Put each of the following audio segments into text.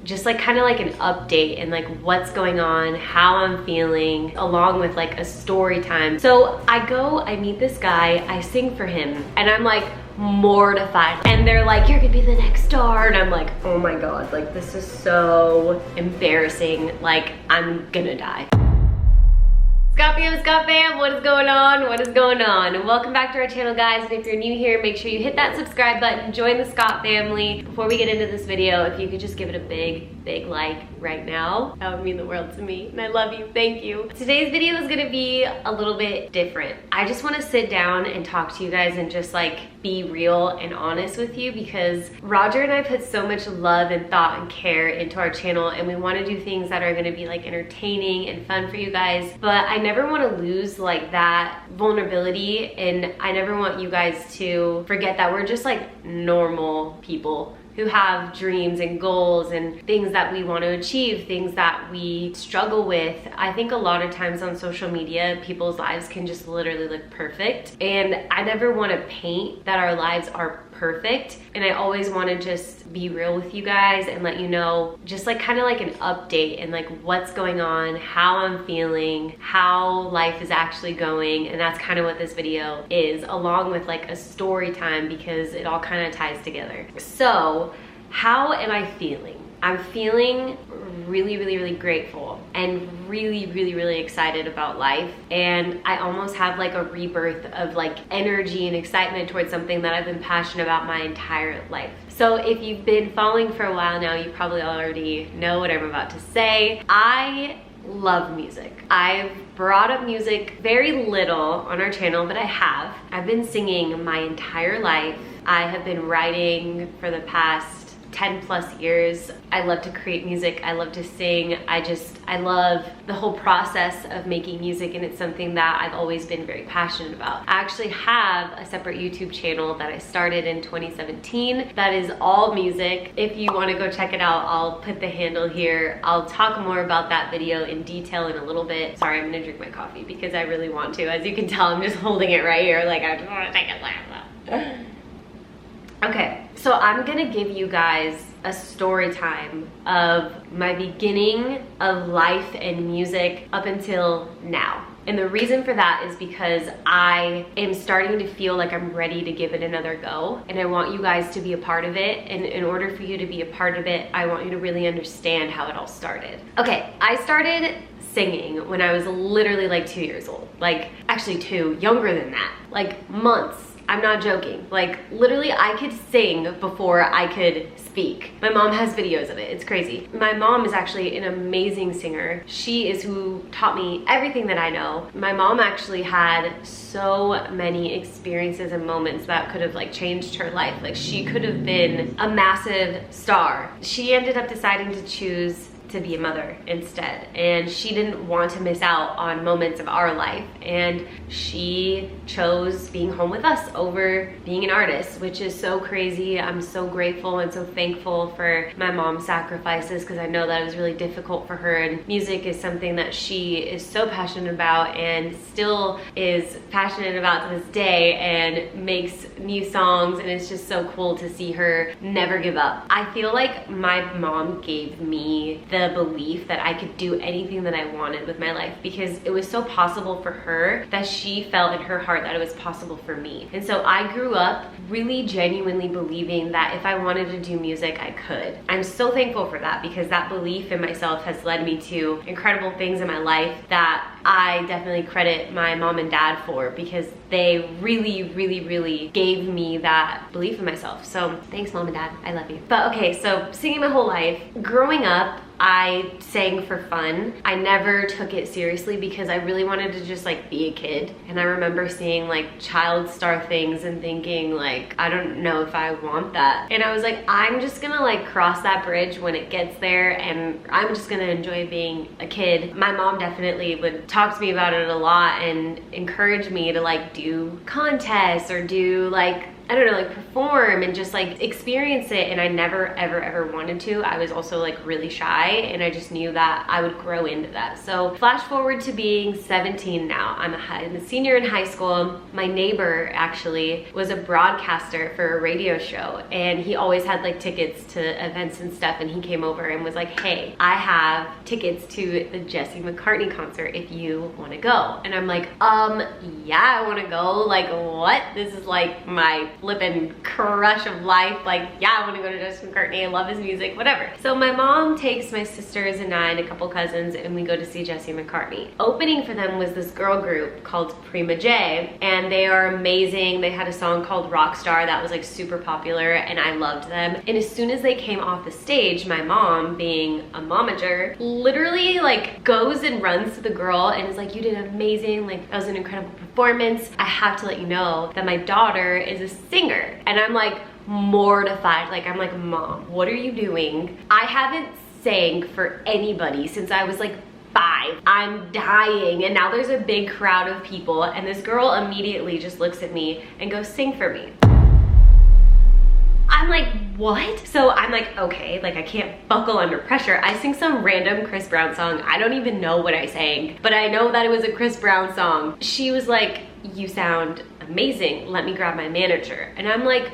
just like kind of like an update and like what's going on, how I'm feeling, along with like a story time. So I meet this guy, I sing for him, and I'm like mortified. And they're like, you're gonna be the next star. And I'm like, oh my God, like this is so embarrassing. Like I'm gonna die. Scott fam, what is going on? What is going on? And welcome back to our channel, guys. And if you're new here, make sure you hit that subscribe button, join the Scott family. Before we get into this video, if you could just give it a big like right now, that would mean the world to me. And I love you, thank you. Today's video is gonna be a little bit different. I just wanna sit down and talk to you guys and just like be real and honest with you, because Roger and I put so much love and thought and care into our channel, and we wanna do things that are gonna be like entertaining and fun for you guys. But I never wanna lose like that vulnerability, and I never want you guys to forget that we're just like normal people who have dreams and goals and things that we want to achieve, things that we struggle with. I think a lot of times on social media, people's lives can just literally look perfect. And I never want to paint that our lives are perfect. And I always want to just be real with you guys and let you know, just like kind of like an update and like what's going on, how I'm feeling, how life is actually going. And that's kind of what this video is, along with like a story time, because it all kind of ties together. So how am I feeling? I'm feeling really grateful and really excited about life. And I almost have like a rebirth of like energy and excitement towards something that I've been passionate about my entire life. So if you've been following for a while now, you probably already know what I'm about to say. I love music. I've brought up music very little on our channel, but I have. I've been singing my entire life. I have been writing for the past 10 plus years. I love to create music. I love to sing. I love the whole process of making music, and it's something that I've always been very passionate about. I actually have a separate YouTube channel that I started in 2017 that is all music. If you want to go check it out, I'll put the handle here. I'll talk more about that video in detail in a little bit. Sorry, I'm gonna drink my coffee because I really want to. As you can tell, I'm just holding it right here like I just want to take it. Okay, so I'm gonna give you guys a story time of my beginning of life and music up until now. And the reason for that is because I am starting to feel like I'm ready to give it another go. And I want you guys to be a part of it. And in order for you to be a part of it, I want you to really understand how it all started. Okay, I started singing when I was literally like 2 years old. Like, actually younger than that, like months. I'm not joking. Like literally I could sing before I could speak. My mom has videos of it. It's crazy. My mom is actually an amazing singer. She is who taught me everything that I know. My mom actually had so many experiences and moments that could have like changed her life. Like she could have been a massive star. She ended up deciding to choose to be a mother instead, and she didn't want to miss out on moments of our life, and she chose being home with us over being an artist, which is so crazy. I'm so grateful and so thankful for my mom's sacrifices, because I know that it was really difficult for her, and music is something that she is so passionate about and still is passionate about to this day, and makes new songs, and it's just so cool to see her never give up. I feel like my mom gave me the belief that I could do anything that I wanted with my life, because it was so possible for her that she felt in her heart that it was possible for me. And so I grew up really genuinely believing that if I wanted to do music, I could. I'm so thankful for that, because that belief in myself has led me to incredible things in my life that I definitely credit my mom and dad for, because they really gave me that belief in myself. So thanks, mom and dad, I love you. But okay, so singing my whole life. Growing up, I sang for fun. I never took it seriously because I really wanted to just like be a kid. And I remember seeing like child star things and thinking like, I don't know if I want that. And I was like, I'm just gonna like cross that bridge when it gets there, and I'm just gonna enjoy being a kid. My mom definitely would talk to me about it a lot and encourage me to like do contests or do like I don't know, like perform and just like experience it. And I never, ever wanted to. I was also like really shy, and I just knew that I would grow into that. So flash forward to being 17 now. I'm a senior in high school. My neighbor actually was a broadcaster for a radio show, and he always had like tickets to events and stuff, and he came over and was like, hey, I have tickets to the Jesse McCartney concert if you want to go. And I'm like, yeah, I want to go. Like, what? This is like my flippin' crush of life. Like, yeah, I want to go to Jesse McCartney. I love his music, whatever. So my mom takes my sisters and I and a couple cousins, and we go to see Jesse McCartney. Opening for them was this girl group called Prima J, and they are amazing. They had a song called Rockstar that was like super popular, and I loved them. And as soon as they came off the stage, my mom, being a momager, literally like goes and runs to the girl and is like, you did amazing, like that was an incredible performance. I have to let you know that my daughter is a singer. And I'm like mortified. Like, I'm like, Mom, what are you doing? I haven't sang for anybody since I was like 5. I'm dying, and now there's a big crowd of people, and this girl immediately just looks at me and goes, sing for me. I'm like, what? So I'm like, okay, like I can't buckle under pressure. I sing some random Chris Brown song. I don't even know what I sang, but I know that it was a Chris Brown song. She was like, you sound amazing. Let me grab my manager. And I'm like,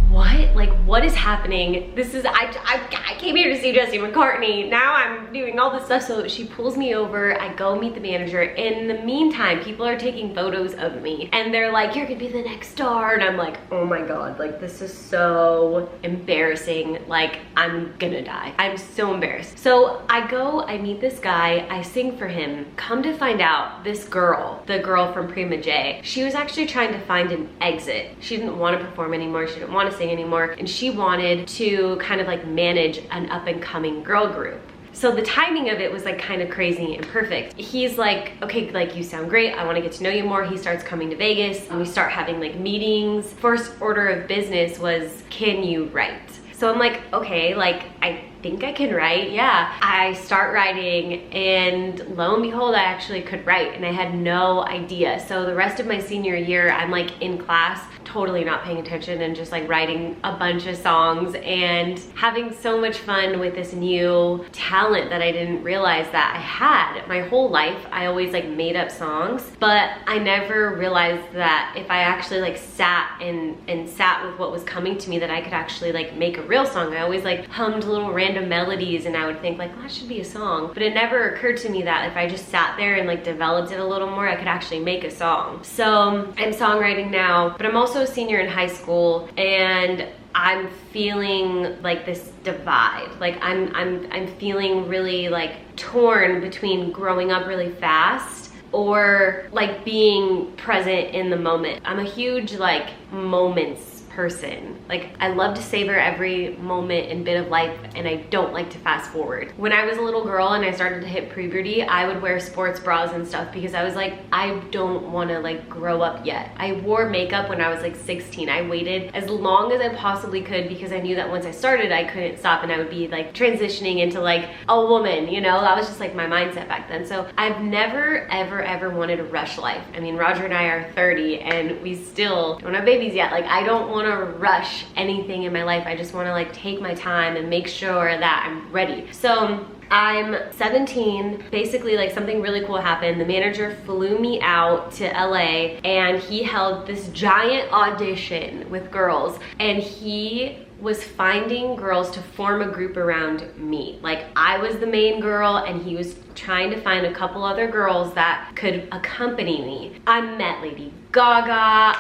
what? Like, what is happening? This is, I came here to see Jesse McCartney. Now I'm doing all this stuff. So she pulls me over. I go meet the manager. In the meantime, people are taking photos of me, and they're like, you're gonna be the next star. And I'm like, oh my God, like this is so embarrassing. Like, I'm gonna die. I'm so embarrassed. So I go, I meet this guy, I sing for him. Come to find out, this girl, the girl from Prima J, she was actually trying to find an exit. She didn't want to perform anymore. She didn't want to sing anymore, and she wanted to kind of like manage an up and coming girl group. So the timing of it was like kind of crazy and perfect. He's like, okay, like you sound great. I want to get to know you more. He starts coming to Vegas, and we start having like meetings. First order of business was, can you write? So I'm like, okay, like I think I can write, yeah. I start writing, and lo and behold, I actually could write, and I had no idea. So the rest of my senior year, I'm like in class, totally not paying attention and just like writing a bunch of songs and having so much fun with this new talent that I didn't realize that I had. My whole life, I always like made up songs, but I never realized that if I actually like sat and sat with what was coming to me, that I could actually like make a real song. I always like hummed little random melodies, and I would think like, well, that should be a song. But it never occurred to me that if I just sat there and like developed it a little more, I could actually make a song. So I'm songwriting now, but I'm also a senior in high school, and I'm feeling like this divide. Like I'm feeling really like torn between growing up really fast or like being present in the moment. I'm a huge like moments person. Like, I love to savor every moment and bit of life, and I don't like to fast forward. When I was a little girl and I started to hit puberty, I would wear sports bras and stuff because I was like, I don't want to like grow up yet. I wore makeup when I was like 16. I waited as long as I possibly could because I knew that once I started, I couldn't stop, and I would be like transitioning into like a woman, you know? That was just like my mindset back then. So I've never, ever wanted to rush life. I mean, Roger and I are 30 and we still don't have babies yet. Like, I don't want to rush anything in my life. I just want to like take my time and make sure that I'm ready. So I'm 17, basically like something really cool happened. The manager flew me out to LA, and he held this giant audition with girls, and he was finding girls to form a group around me. Like, I was the main girl, and he was trying to find a couple other girls that could accompany me. I met Lady Gaga.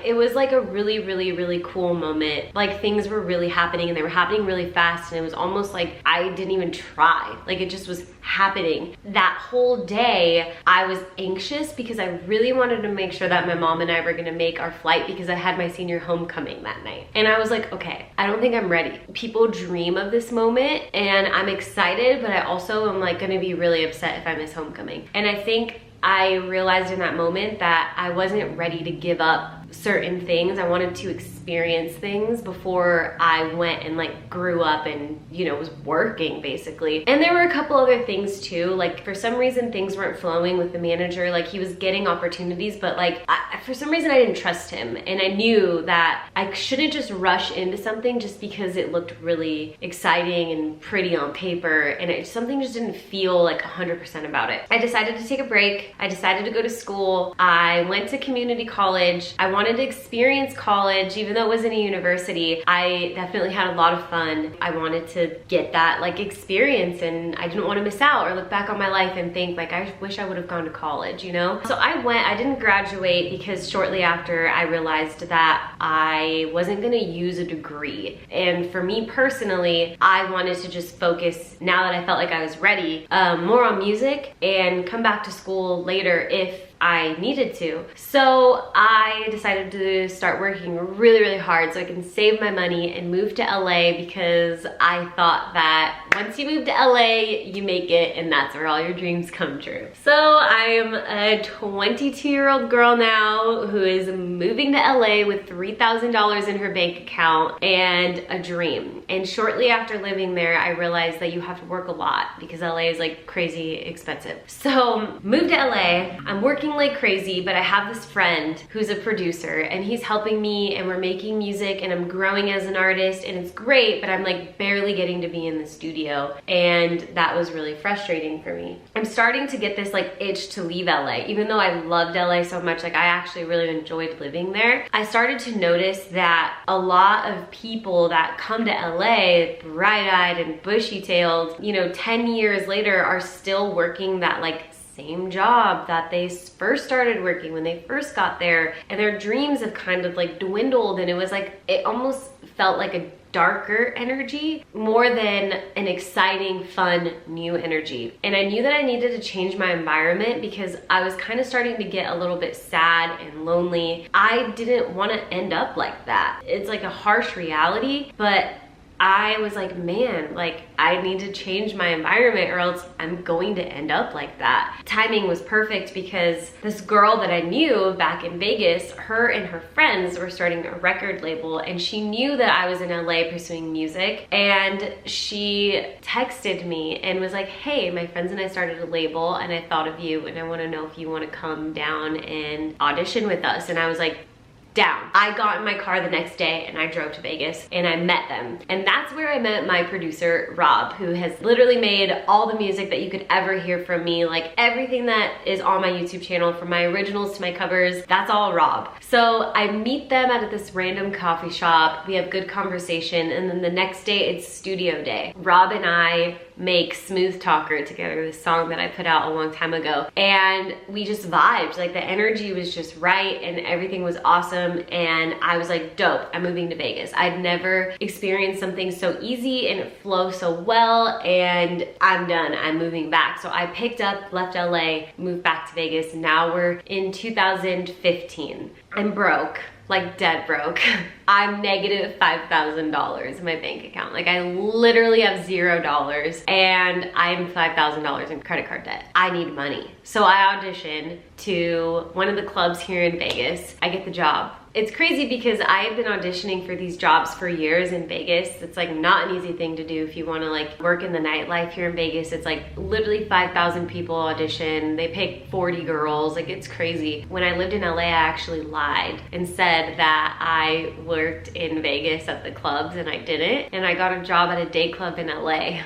It was like a really cool moment. Like, things were really happening, and they were happening really fast, and it was almost like I didn't even try. Like, it just was happening. That whole day, I was anxious because I really wanted to make sure that my mom and I were gonna make our flight because I had my senior homecoming that night. And I was like, okay, I don't think I'm ready. People dream of this moment, and I'm excited, but I also am like gonna be really upset if I miss homecoming. And I think I realized in that moment that I wasn't ready to give up certain things. I wanted to experience things before I went and like grew up and, you know, was working basically. And there were a couple other things too. Like for some reason things weren't flowing with the manager. Like he was getting opportunities, but like for some reason I didn't trust him. And I knew that I shouldn't just rush into something just because it looked really exciting and pretty on paper. And something just didn't feel like 100% about it. I decided to take a break. I decided to go to school. I went to community college. I wanted to experience college, even though it wasn't a university. I definitely had a lot of fun. I wanted to get that like experience, and I didn't want to miss out or look back on my life and think like, I wish I would have gone to college, you know? So I went. I didn't graduate because shortly after I realized that I wasn't gonna use a degree. And for me personally, I wanted to just focus, now that I felt like I was ready, more on music and come back to school later if I needed to. So I decided to start working really, really hard so I can save my money and move to LA, because I thought that once you move to LA, you make it, and that's where all your dreams come true. So I am a 22-year-old girl now who is moving to LA with $3,000 in her bank account and a dream. And shortly after living there, I realized that you have to work a lot because LA is like crazy expensive. So moved to LA. I'm working like crazy, but I have this friend who's a producer and he's helping me, and we're making music and I'm growing as an artist, and it's great, but I'm like barely getting to be in the studio, and that was really frustrating for me. I'm starting to get this like itch to leave LA, even though I loved LA so much. Like I actually really enjoyed living there. I started to notice that a lot of people that come to LA bright-eyed and bushy-tailed, you know, 10 years later are still working that like same job that they first started working when they first got there, and their dreams have kind of like dwindled, and it was like, it almost felt like a darker energy more than an exciting, fun, new energy. And I knew that I needed to change my environment because I was kind of starting to get a little bit sad and lonely. I didn't want to end up like that. It's like a harsh reality, but I was like, man, like I need to change my environment or else I'm going to end up like that. Timing was perfect because this girl that I knew back in Vegas, her and her friends were starting a record label, and she knew that I was in LA pursuing music, and she texted me and was like, hey, my friends and I started a label and I thought of you and I want to know if you want to come down and audition with us. And I was like, down. I got in my car the next day and I drove to Vegas and I met them. And that's where I met my producer, Rob, who has literally made all the music that you could ever hear from me. Like everything that is on my YouTube channel, from my originals to my covers, that's all Rob. So I meet them at this random coffee shop. We have good conversation, and then the next day it's studio day. Rob and I make Smooth Talker together, this song that I put out a long time ago, and we just vibed. Like the energy was just right and everything was awesome, and I was like, dope, I'm moving to Vegas. I'd never experienced something so easy and it flows so well, and I'm done, I'm moving back. So I picked up, left LA, moved back to Vegas, and now we're in 2015. I'm broke. Like dead broke. I'm negative $5,000 in my bank account. Like I literally have $0 and I'm $5,000 in credit card debt. I need money. So I audition to one of the clubs here in Vegas. I get the job. It's crazy because I have been auditioning for these jobs for years in Vegas. It's like not an easy thing to do if you want to like work in the nightlife here in Vegas. It's like literally 5,000 people audition. They pick 40 girls. Like it's crazy. When I lived in LA, I actually lied and said that I worked in Vegas at the clubs, and I didn't. And I got a job at a day club in LA.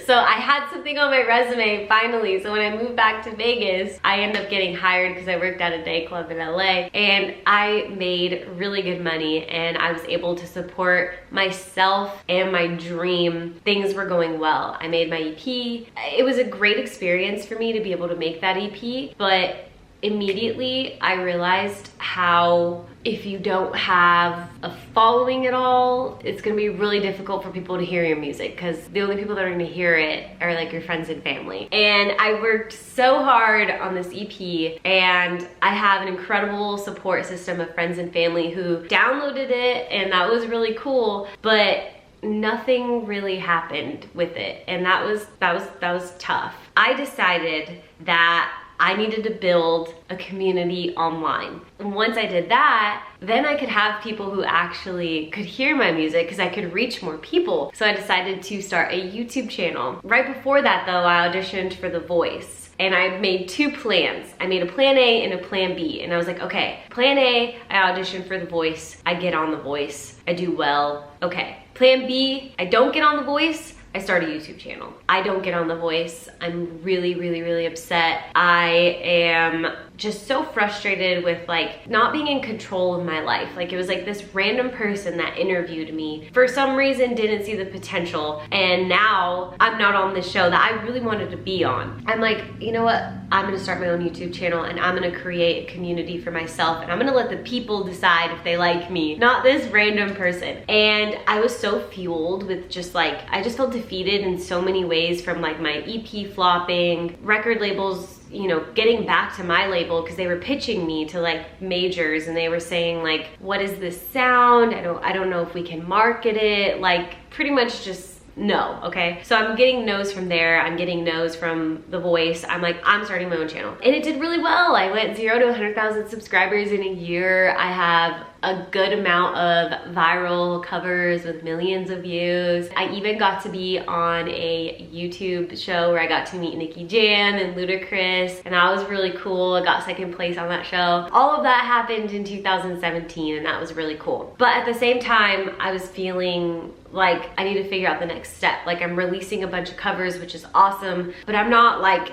So I had something on my resume finally. So when I moved back to Vegas, I ended up getting hired because I worked at a day club in LA, and I made really good money, and I was able to support myself and my dream. Things were going well. I made my EP. It was a great experience for me to be able to make that EP, but immediately I realized how if you don't have a following at all, it's gonna be really difficult for people to hear your music, because the only people that are gonna hear it are like your friends and family. And I worked so hard on this EP, and I have an incredible support system of friends and family who downloaded it, and that was really cool, but nothing really happened with it, and that was tough. I decided that I needed to build a community online. And once I did that, then I could have people who actually could hear my music because I could reach more people. So I decided to start a YouTube channel. Right before that though, I auditioned for The Voice. And I made two plans. I made a plan A and a plan B. And I was like, okay, plan A, I auditioned for The Voice. I get on The Voice. I do well. Okay. Plan B, I don't get on The Voice. I start a YouTube channel. I don't get on The Voice. I'm really, really, really upset. I am just so frustrated with like not being in control of my life. Like it was like this random person that interviewed me for some reason didn't see the potential, and now I'm not on this show that I really wanted to be on. I'm like, you know what? I'm gonna start my own YouTube channel and I'm gonna create a community for myself, and I'm gonna let the people decide if they like me, not this random person. And I was so fueled with just like, I just felt defeated in so many ways, from like my EP flopping, record labels, you know, getting back to my label because they were pitching me to like majors and they were saying like, what is this sound? I don't know if we can market it. Like pretty much just no, okay? So I'm getting no's from there. I'm getting no's from The Voice. I'm like, I'm starting my own channel. And it did really well. I went 0 to 100,000 subscribers in a year. I have a good amount of viral covers with millions of views. I even got to be on a YouTube show where I got to meet Nicki Jam and Ludacris, and that was really cool. I got second place on that show. All of that happened in 2017, and that was really cool. But at the same time, I was feeling like I need to figure out the next step. Like I'm releasing a bunch of covers, which is awesome, but I'm not like,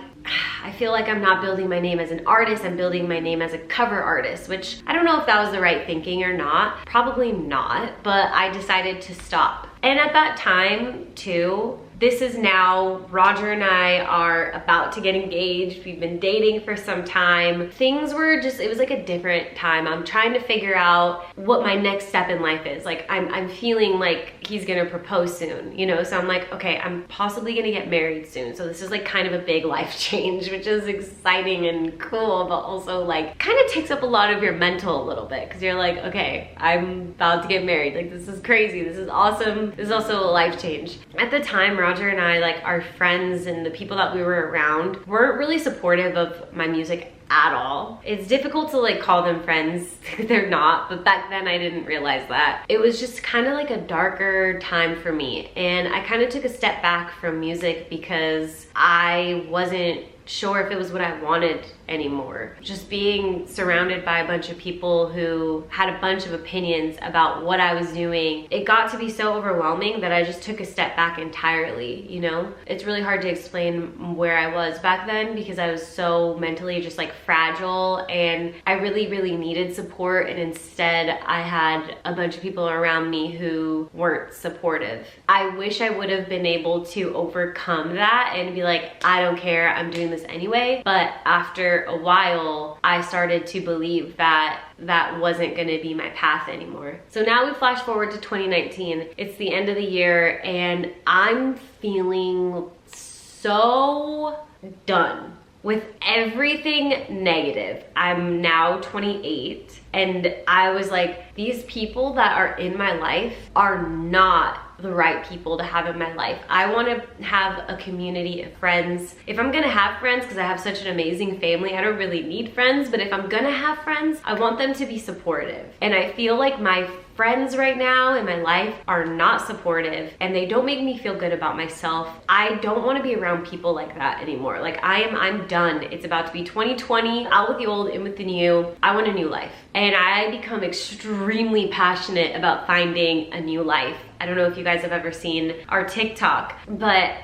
I feel like I'm not building my name as an artist, I'm building my name as a cover artist, which I don't know if that was the right thinking or not. Probably not, but I decided to stop. And at that time too, this is now, Roger and I are about to get engaged. We've been dating for some time. Things were just, it was like a different time. I'm trying to figure out what my next step in life is. Like I'm feeling like he's gonna propose soon, you know? So I'm like, okay, I'm possibly gonna get married soon. So this is like kind of a big life change, which is exciting and cool, but also like kind of takes up a lot of your mental a little bit, because you're like, okay, I'm about to get married. Like this is crazy, this is awesome. This is also a life change. At the time, Roger and I, like our friends and the people that we were around, weren't really supportive of my music at all. It's difficult to like call them friends. They're not, but back then I didn't realize that. It was just kind of like a darker time for me, and I kind of took a step back from music because I wasn't sure if it was what I wanted anymore. Just being surrounded by a bunch of people who had a bunch of opinions about what I was doing, it got to be so overwhelming that I just took a step back entirely, you know? It's really hard to explain where I was back then because I was so mentally just like fragile, and I really, really needed support, and instead I had a bunch of people around me who weren't supportive. I wish I would have been able to overcome that and be like, I don't care, I'm doing this anyway. But after a while, I started to believe that that wasn't gonna be my path anymore. So now we flash forward to 2019. It's the end of the year, and I'm feeling so done with everything negative. I'm now 28, and I was like, these people that are in my life are not the right people to have in my life. I want to have a community of friends. If I'm gonna have friends, because I have such an amazing family, I don't really need friends, but if I'm gonna have friends, I want them to be supportive. And I feel like my friends right now in my life are not supportive, and they don't make me feel good about myself. I don't want to be around people like that anymore. Like I'm done. It's about to be 2020, out with the old, in with the new. I want a new life. And I become extremely passionate about finding a new life. I don't know if you guys have ever seen our TikTok, but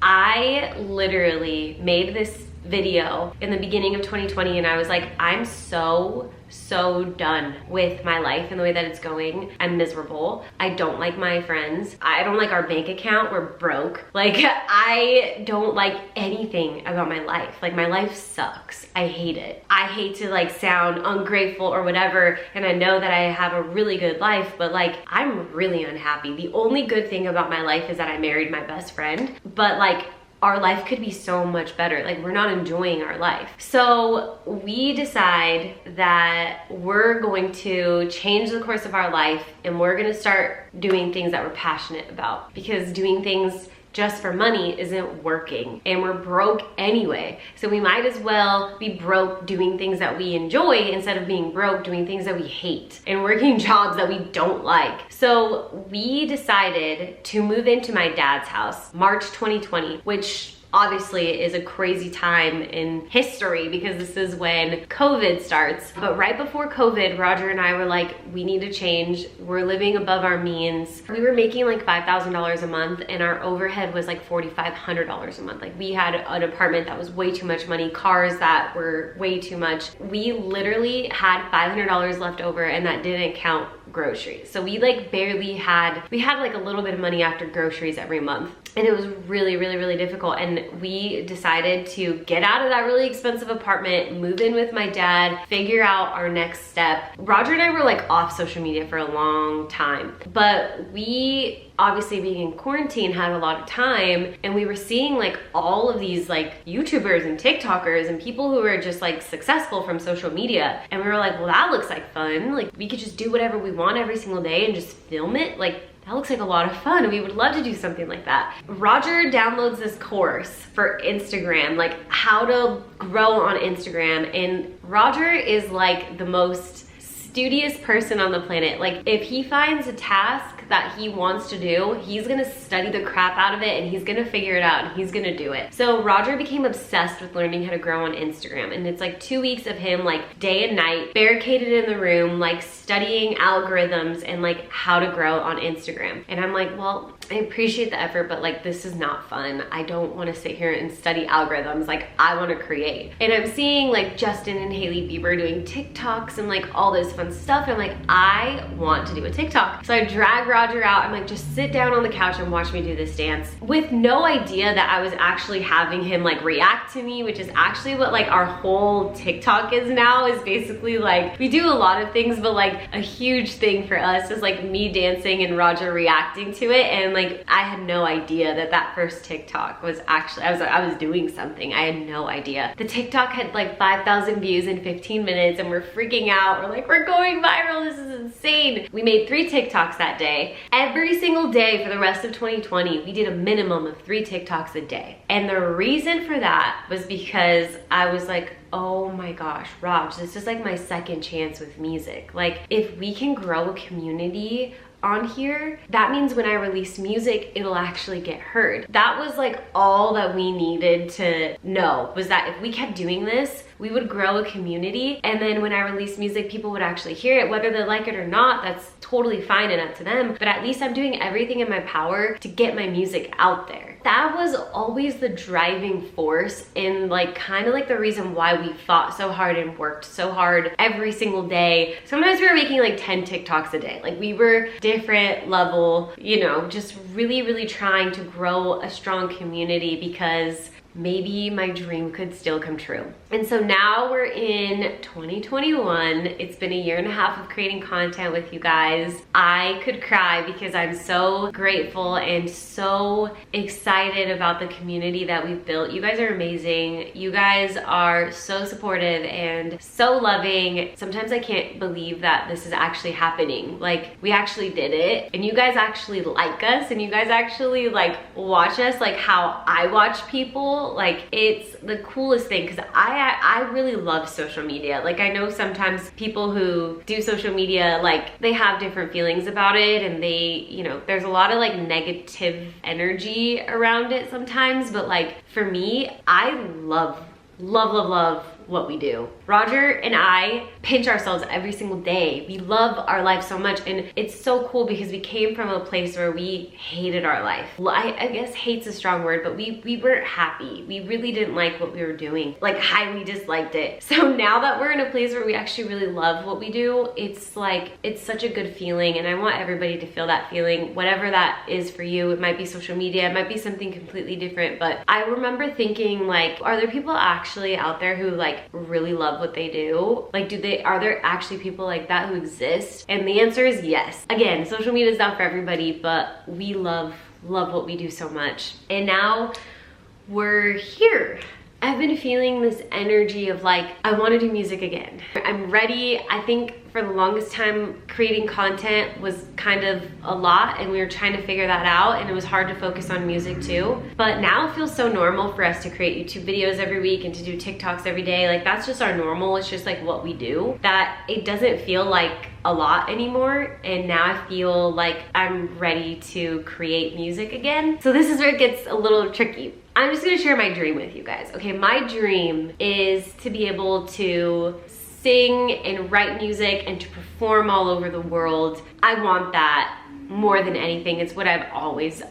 I literally made this video in the beginning of 2020, and I was like, I'm so done with my life and the way that it's going. I'm miserable. I don't like my friends. I don't like our bank account. We're broke. Like, I don't like anything about my life. Like, my life sucks. I hate it. I hate to like sound ungrateful or whatever, and I know that I have a really good life, but like, I'm really unhappy. The only good thing about my life is that I married my best friend, but like, our life could be so much better. Like, we're not enjoying our life. So we decide that we're going to change the course of our life, and we're gonna start doing things that we're passionate about, because doing things just for money isn't working, and we're broke anyway. So we might as well be broke doing things that we enjoy instead of being broke doing things that we hate and working jobs that we don't like. So we decided to move into my dad's house March 2020, which obviously is a crazy time in history because this is when COVID starts. But right before COVID, Roger and I were like, we need to change. We're living above our means. We were making like $5,000 a month and our overhead was like $4,500 a month. Like we had an apartment that was way too much money, cars that were way too much. We literally had $500 left over, and that didn't count groceries. So we like barely had, we had like a little bit of money after groceries every month. And it was really, really, really difficult. And we decided to get out of that really expensive apartment, move in with my dad, figure out our next step. Roger and I were like off social media for a long time, but we obviously being in quarantine had a lot of time, and we were seeing like all of these like YouTubers and TikTokers and people who were just like successful from social media. And we were like, well, that looks like fun. Like we could just do whatever we want every single day and just film it. Like that looks like a lot of fun. We would love to do something like that. Roger downloads this course for Instagram, like how to grow on Instagram. And Roger is like the most studious person on the planet. Like if he finds a task that he wants to do, he's gonna study the crap out of it and he's gonna figure it out and he's gonna do it. So Roger became obsessed with learning how to grow on Instagram, and it's like 2 weeks of him like day and night barricaded in the room, like studying algorithms and like how to grow on Instagram. And I'm like, well, I appreciate the effort, but like this is not fun. I don't want to sit here and study algorithms. Like I want to create. And I'm seeing like Justin and Hailey Bieber doing TikToks and like all this fun stuff. And I'm like, I want to do a TikTok. So I drag Roger out. I'm like, just sit down on the couch and watch me do this dance, with no idea that I was actually having him like react to me, which is actually what like our whole TikTok is now, is basically like, we do a lot of things, but like a huge thing for us is like me dancing and Roger reacting to it. And like, I had no idea that that first TikTok was actually, I was doing something. I had no idea. The TikTok had like 5,000 views in 15 minutes and we're freaking out. We're like, we're going viral. This is insane. We made 3 TikToks that day. Every single day for the rest of 2020, we did a minimum of 3 TikToks a day. And the reason for that was because I was like, oh my gosh, Raj, this is like my second chance with music. Like if we can grow a community on here, that means when I release music, it'll actually get heard. That was like all that we needed to know, was that if we kept doing this, we would grow a community, and then when I release music, people would actually hear it. Whether they like it or not, that's totally fine and up to them, but at least I'm doing everything in my power to get my music out there. That was always the driving force, and like kind of like the reason why we fought so hard and worked so hard every single day. Sometimes we were making like 10 TikToks a day. Like we were different level, you know, just really, really trying to grow a strong community because maybe my dream could still come true. And so now we're in 2021. It's been a 1.5 years of creating content with you guys. I could cry because I'm so grateful and so excited about the community that we've built. You guys are amazing. You guys are so supportive and so loving. Sometimes I can't believe that this is actually happening. Like we actually did it, and you guys actually like us, and you guys actually like watch us like how I watch people. Like it's the coolest thing, because I really love social media. Like I know sometimes people who do social media, like they have different feelings about it, and they, you know, there's a lot of like negative energy around it sometimes, but like for me, I love what we do. Roger and I pinch ourselves every single day. We love our life so much, and it's so cool because we came from a place where we hated our life. I guess hate's a strong word, but we weren't happy. We really didn't like what we were doing, like highly disliked it. So now that we're in a place where we actually really love what we do, it's like, it's such a good feeling, and I want everybody to feel that feeling, whatever that is for you. It might be social media, it might be something completely different, but I remember thinking like, are there people actually out there who like really love what they do? Like are there actually people like that who exist? And the answer is yes. Again, social media is not for everybody, but we love what we do so much. And now we're here. I've been feeling this energy of like, I want to do music again. I'm ready. I think for the longest time, creating content was kind of a lot and we were trying to figure that out, and it was hard to focus on music too. But now it feels so normal for us to create YouTube videos every week and to do TikToks every day. Like that's just our normal. It's just like what we do, that it doesn't feel like a lot anymore. And now I feel like I'm ready to create music again. So this is where it gets a little tricky. I'm just gonna share my dream with you guys. Okay, my dream is to be able to sing and write music and to perform all over the world. I want that more than anything. It's what I've always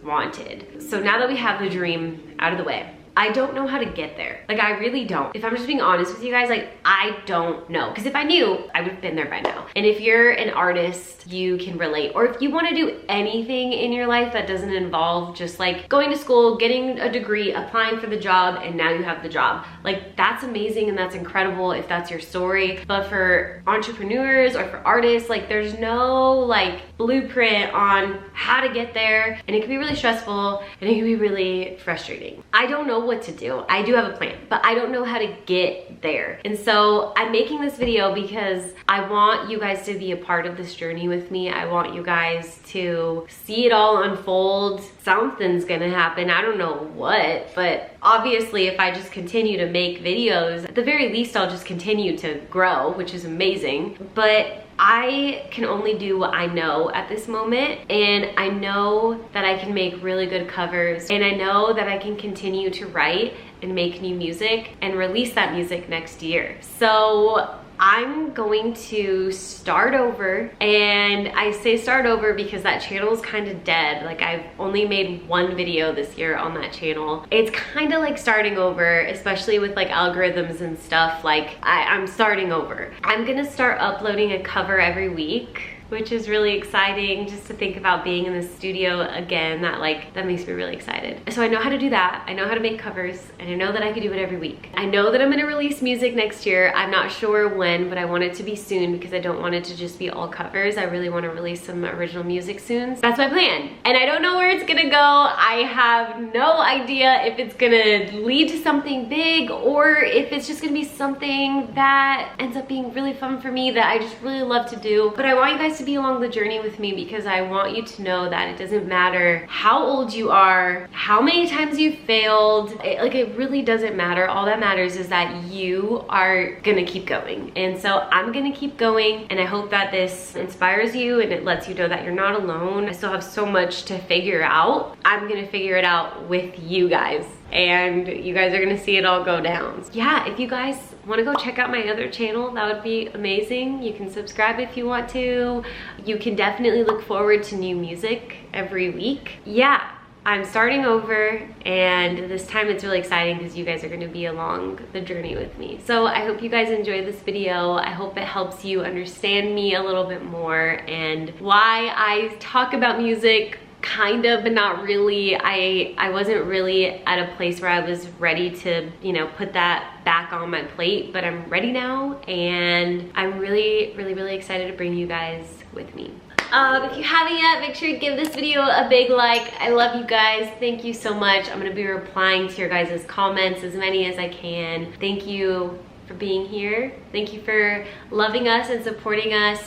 wanted. So now that we have the dream out of the way, I don't know how to get there. Like I really don't. If I'm just being honest with you guys, like I don't know. Because if I knew, I would have been there by now. And if you're an artist, you can relate. Or if you want to do anything in your life that doesn't involve just like going to school, getting a degree, applying for the job, and now you have the job. Like that's amazing and that's incredible if that's your story. But for entrepreneurs or for artists, like there's no like blueprint on how to get there. And it can be really stressful and it can be really frustrating. I don't know what to do. I do have a plan, but I don't know how to get there. And so I'm making this video because I want you guys to be a part of this journey with me. I want you guys to see it all unfold. Something's gonna happen. I don't know what, but obviously if I just continue to make videos, at the very least I'll just continue to grow, which is amazing. But I can only do what I know at this moment, and I know that I can make really good covers, and I know that I can continue to write and make new music and release that music next year. So I'm going to start over, and I say start over because that channel is kind of dead. Like I've only made one video this year on that channel. It's kind of like starting over, especially with like algorithms and stuff. Like I'm starting over. I'm gonna start uploading a cover every week, which is really exciting just to think about being in the studio again. That makes me really excited. So I know how to do that. I know how to make covers, and I know that I can do it every week. I know that I'm gonna release music next year. I'm not sure when, but I want it to be soon because I don't want it to just be all covers. I really want to release some original music soon. That's my plan. And I don't know where it's gonna go. I have no idea if it's gonna lead to something big or if it's just gonna be something that ends up being really fun for me that I just really love to do. But I want you guys to be along the journey with me because I want you to know that it doesn't matter how old you are, how many times you've failed, it really doesn't matter. All that matters is that you are gonna keep going. And so I'm gonna keep going, and I hope that this inspires you and it lets you know that you're not alone. I still have so much to figure out. I'm gonna figure it out with you guys, and you guys are gonna see it all go down. Yeah, if you guys want to go check out my other channel, that would be amazing. You can subscribe if you want to. You can definitely look forward to new music every week. Yeah, I'm starting over, and this time it's really exciting because you guys are going to be along the journey with me. So I hope you guys enjoyed this video. I hope it helps you understand me a little bit more and why I talk about music kind of, but not really. I wasn't really at a place where I was ready to, you know, put that back on my plate, but I'm ready now, and I'm really excited to bring you guys with me. If you haven't yet, make sure you give this video a big like. I love you guys. Thank you so much. I'm gonna be replying to your guys' comments, as many as I can. Thank you for being here. Thank you for loving us and supporting us.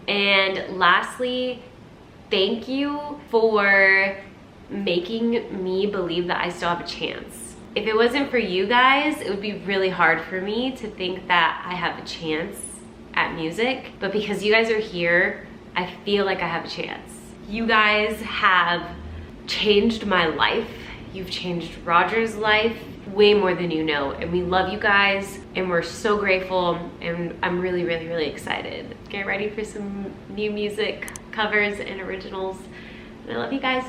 And lastly, thank you for making me believe that I still have a chance. If it wasn't for you guys, it would be really hard for me to think that I have a chance at music. But because you guys are here, I feel like I have a chance. You guys have changed my life. You've changed Roger's life way more than you know. And we love you guys, and we're so grateful, and I'm really excited. Get ready for some new music, covers, and originals. And I love you guys.